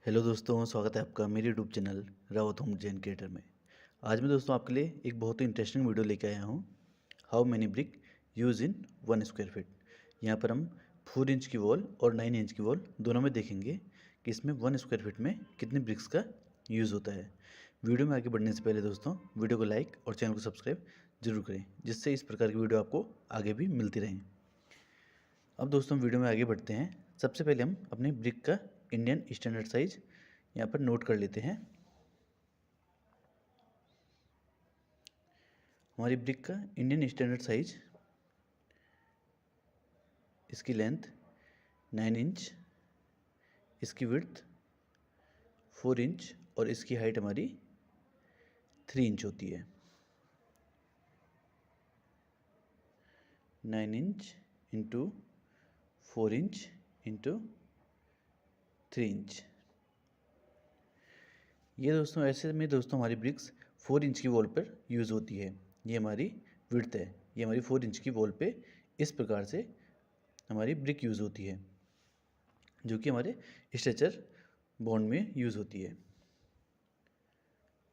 Hello दोस्तों, स्वागत है आपका मेरे YouTube channel Rawat home design creator में। आज मैं दोस्तों आपके लिए एक बहुत ही इंटरेस्टिंग वीडियो लेके आया हूँ। How many brick use in 1 square feet. यहाँ पर हम 4 इंच की वॉल और 9 इंच की वॉल दोनों में देखेंगे कि इसमें 1 स्क्वायर फीट में कितने ब्रिक्स का यूज़ होता है। वीडियो में आगे बढ़ने से पहले दोस्तों वीडियो को लाइक और चैनल को सब्सक्राइब जरूर करें, जिससे इस प्रकार की वीडियो आपको आगे भी मिलती रहें। अब दोस्तों वीडियो में आगे बढ़ते हैं। सबसे पहले हम अपने ब्रिक का इंडियन स्टैंडर्ड साइज यहाँ पर नोट कर लेते हैं। हमारी ब्रिक का इंडियन स्टैंडर्ड साइज, इसकी लेंथ 9 इंच, इसकी विड्थ 4 इंच और इसकी हाइट हमारी 3 इंच होती है। 9 inch into 4 inch into 3 inch. ये दोस्तों ऐसे में दोस्तों हमारी ब्रिक्स 4 इंच की वॉल पर यूज़ होती है। ये हमारी विड्थ है, ये हमारी 4 इंच की वॉल पे इस प्रकार से हमारी ब्रिक यूज़ होती है, जो कि हमारे स्ट्रेचर बॉन्ड में यूज़ होती है।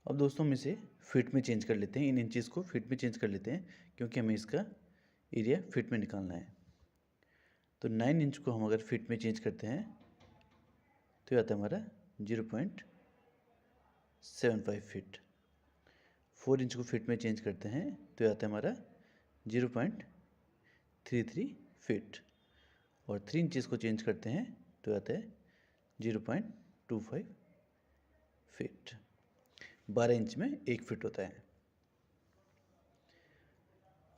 अब दोस्तों हम इसे फिट में चेंज कर लेते हैं, इन इंचेस को फिट में चेंज कर लेते हैं, क्योंकि हमें इसका एरिया फिट में निकालना है। तो 9 इंच को हम अगर फिट में चेंज करते हैं तो ये आता है हमारा 0.75 फीट। 4 इंच को फिट में चेंज करते हैं तो ये आता है हमारा 0.33 फीट, और 3 इंचेस को चेंज करते हैं तो आता है 0.25 फीट। 12 इंच में 1 फीट होता है।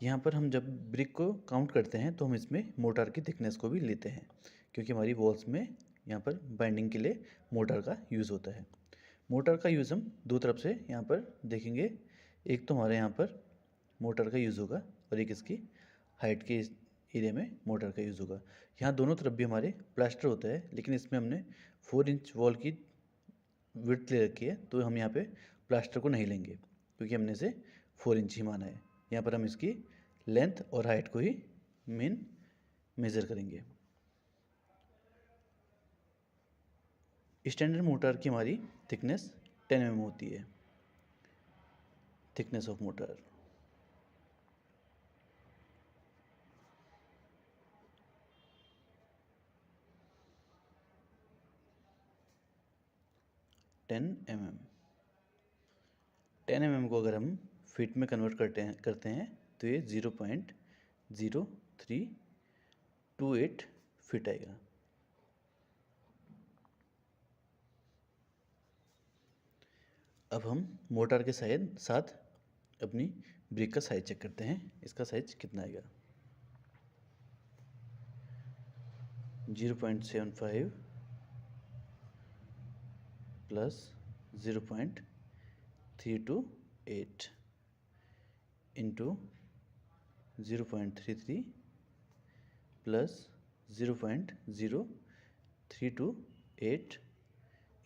यहाँ पर हम जब ब्रिक को काउंट करते हैं तो हम इसमें मोटार की थिकनेस को भी लेते हैं, क्योंकि हमारी वॉल्स में यहाँ पर बाइंडिंग के लिए मोटार का यूज़ होता है। मोटार का यूज़ हम दो तरफ से यहाँ पर देखेंगे। एक तो हमारे यहाँ पर मोटार का यूज़ होगा और एक इसकी हाइट के एरिया में मोटार का यूज़ होगा। यहाँ दोनों तरफ भी हमारे प्लास्टर होता है, लेकिन इसमें हमने 4 इंच वॉल की विड्थ ले रखी है, तो हम यहाँ पे प्लास्टर को नहीं लेंगे, क्योंकि हमने इसे 4 इंच ही माना है। यहाँ पर हम इसकी लेंथ और हाइट को ही मेन मेज़र करेंगे। स्टैंडर्ड मोटार की हमारी थिकनेस 10 mm होती है, thickness of motor. Ten mm को अगर हम फीट में कन्वर्ट करते हैं तो ये 0.0328 फीट आएगा। अब हम मोटार के साथ अपनी ब्रिक का साइज चेक करते हैं। इसका साइज कितना आएगा? 0.75 plus 0.328 into 0.33 plus 0.0328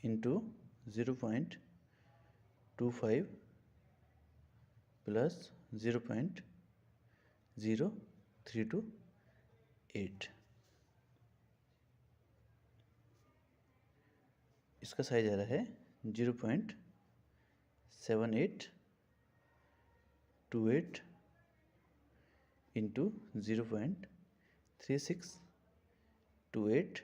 into 0.25 plus 0.0328। इसका साइज आ रहा है 0.7828 इंटू 0.3628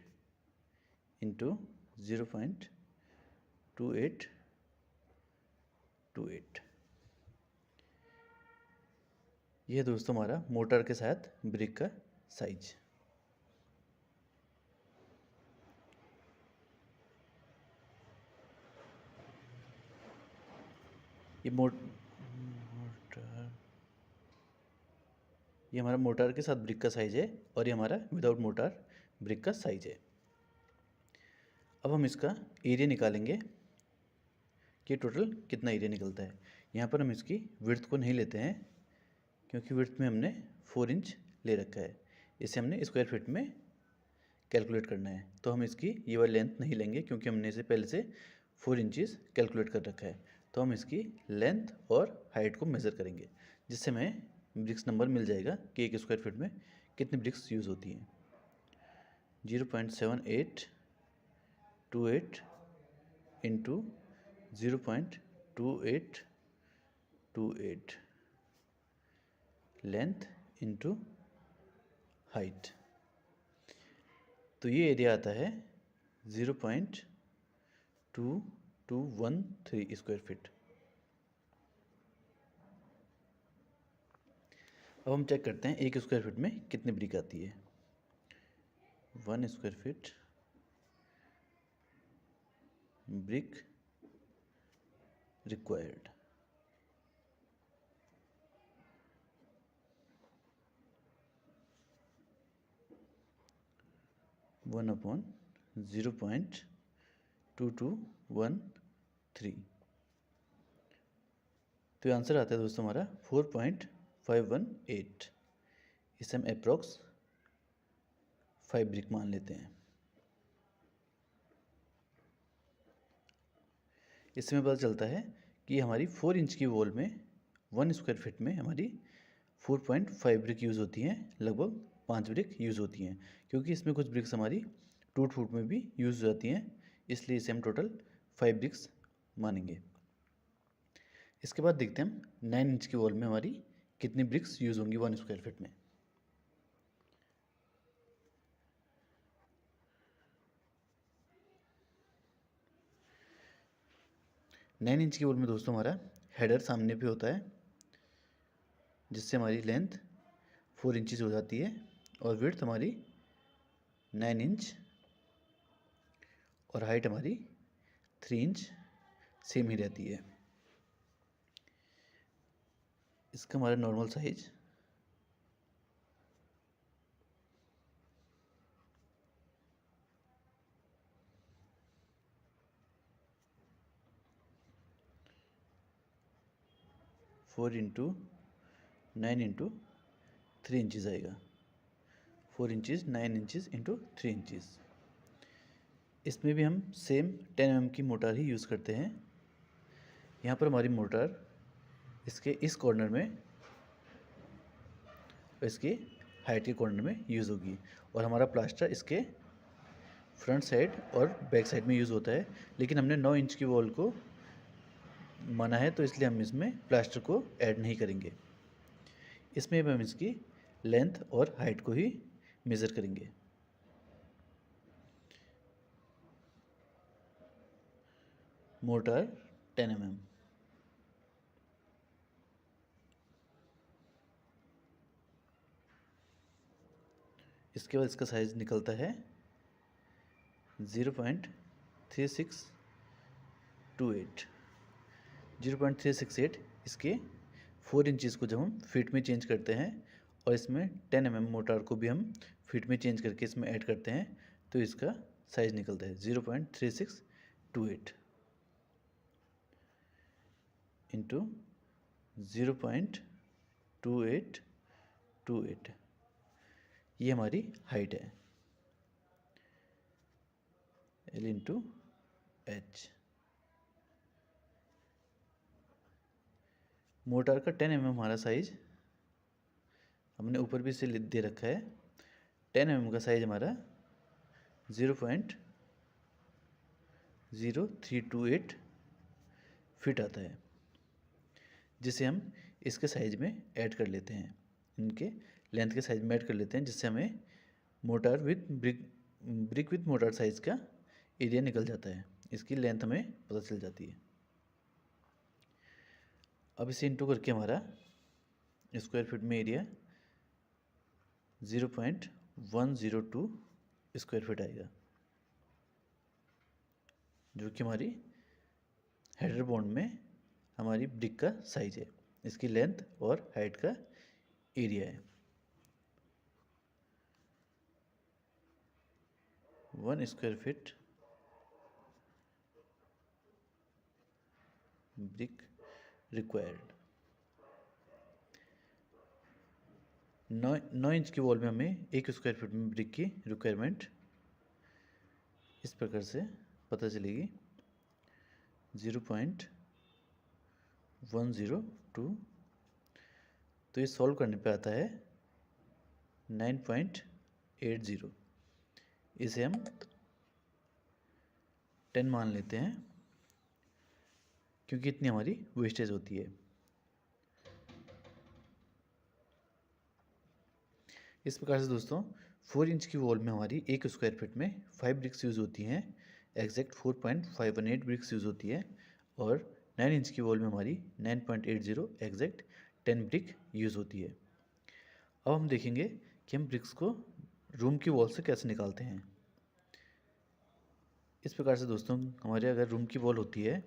इंटू 0.2828। यह दोस्तों हमारा मोटर के साथ ब्रिक का साइज। ये हमारा मोटार के साथ ब्रिक का साइज है, और ये हमारा विदाउट मोटार ब्रिक का साइज है। अब हम इसका एरिया निकालेंगे कि टोटल कितना एरिया निकलता है। यहाँ पर हम इसकी विड्थ को नहीं लेते हैं, क्योंकि विड्थ में हमने 4 इंच ले रखा है। इसे हमने स्क्वायर फीट में कैलकुलेट करना है, तो हम इसकी ये वाली लेंथ नहीं लेंगे, क्योंकि हमने इसे पहले से 4 इंचज़ कैलकुलेट कर रखा है। तो हम इसकी लेंथ और हाइट को मेज़र करेंगे, जिससे हमें ब्रिक्स नंबर मिल जाएगा कि 1 स्क्वायर फीट में कितनी ब्रिक्स यूज़ होती हैं। 0.7828 इंटू 0.2828 लेंथ इंटू हाइट। तो ये एरिया आता है 0.2213 स्क्वायर फीट। अब हम चेक करते हैं एक स्क्वायर फीट में कितनी ब्रिक आती है। 1 square feet brick required, one upon 0.2213। तो ये आंसर आता है दोस्तों हमारा 4.518। इसे हम अप्रॉक्स 5 ब्रिक मान लेते हैं। इससे हमें पता चलता है कि हमारी 4 इंच की वॉल में 1 स्क्वायर फीट में हमारी 4.5 ब्रिक यूज़ होती हैं, लगभग 5 ब्रिक यूज़ होती हैं, क्योंकि इसमें कुछ ब्रिक्स हमारी टूट फूट में भी यूज़ हो जाती हैं, इसलिए इसे हम टोटल 5 ब्रिक्स मानेंगे। इसके बाद देखते हैं हम 9 इंच की वॉल में हमारी कितनी ब्रिक्स यूज़ होंगी 1 स्क्वायर फीट में। नाइन इंच की वॉल में दोस्तों हमारा हेडर सामने पे होता है, जिससे हमारी लेंथ 4 इंचज़ हो जाती है और विड्थ हमारी 9 इंच और हाइट हमारी 3 इंच सेम ही रहती है। इसका हमारा normal size 4 into 9 into 3 inches आएगा। 4 इंचज़ 9 इंचज़ इंटू 3 इंचज़। इसमें भी हम सेम 10 mm की मोटार ही यूज़ करते हैं। यहाँ पर हमारी मोटार इसके इस कॉर्नर में और इसके हाइट के कॉर्नर में यूज़ होगी, और हमारा प्लास्टर इसके फ्रंट साइड और बैक साइड में यूज़ होता है। लेकिन हमने 9 इंच की वॉल को माना है, तो इसलिए हम इसमें प्लास्टर को ऐड नहीं करेंगे। इसमें हम इसकी लेंथ और हाइट को ही मेज़र करेंगे। Motor 10 mm। इसके बाद इसका साइज़ निकलता है 0.3628। 0.368 इसके 4 इंचज़ को जब हम फीट में चेंज करते हैं और इसमें 10 mm मोटार को भी हम फीट में चेंज करके इसमें ऐड करते हैं, तो इसका साइज़ निकलता है 0.3628 इंटू 0.2828। ये हमारी हाइट है, L इंटू एच। मोटार का 10 mm हमारा साइज हमने ऊपर भी इसे दे रखा है। 10 mm का साइज हमारा 0.0328 फिट आता है, जिसे हम इसके साइज में ऐड कर लेते हैं, इनके लेंथ के साइज में ऐड कर लेते हैं, जिससे हमें motor with brick with motor size का एरिया निकल जाता है। इसकी लेंथ हमें पता चल जाती है। अब इसे इंटू करके हमारा स्क्वायर फीट में एरिया 0.102 स्क्वायर फीट आएगा, जो कि हमारी हेडर बॉन्ड में हमारी ब्रिक का साइज है। इसकी लेंथ और हाइट का एरिया है। 1 square feet brick required. 9 inch की वॉल में हमें 1 स्क्वायर फीट में ब्रिक की रिक्वायरमेंट इस प्रकार से पता चलेगी 0.102। तो ये सॉल्व करने पे आता है 9.80। इसे हम 10 मान लेते हैं क्योंकि इतनी हमारी वेस्टेज होती है। इस प्रकार से दोस्तों 4 इंच की वॉल में हमारी 1 स्क्वायर फीट में 5 ब्रिक्स यूज़ होती हैं, एग्जैक्ट 4.518 ब्रिक्स यूज़ होती है, और 9 इंच की वॉल में हमारी 9.80 एग्जैक्ट 10 ब्रिक यूज़ होती है। अब हम देखेंगे कि हम ब्रिक्स को रूम की वॉल से कैसे निकालते हैं। इस प्रकार से दोस्तों हमारे अगर रूम की वॉल होती है,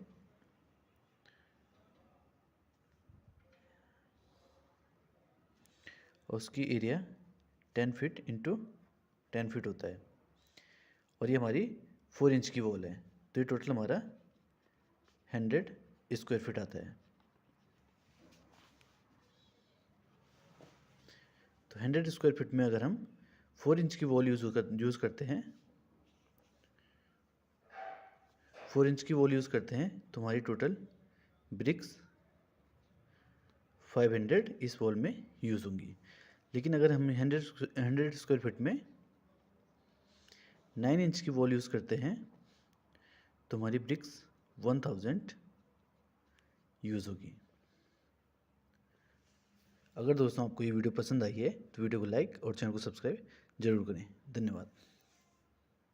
और उसकी एरिया 10 फीट इंटू 10 फीट होता है, और ये हमारी 4 इंच की वॉल है, तो ये टोटल हमारा 100 स्क्वायर फीट आता है। तो 100 स्क्वायर फीट में अगर हम 4 इंच की वॉल यूज़ करते हैं, 4 इंच की वॉल यूज़ करते हैं, तो हमारी टोटल ब्रिक्स 500 इस वॉल में यूज़ होंगी। लेकिन अगर हम 100 स्क्वायर फीट में 9 इंच की वॉल यूज़ करते हैं, तो हमारी ब्रिक्स 1000 यूज़ होगी। अगर दोस्तों आपको ये वीडियो पसंद आई है तो वीडियो को लाइक और चैनल को सब्सक्राइब जरूर करें। धन्यवाद।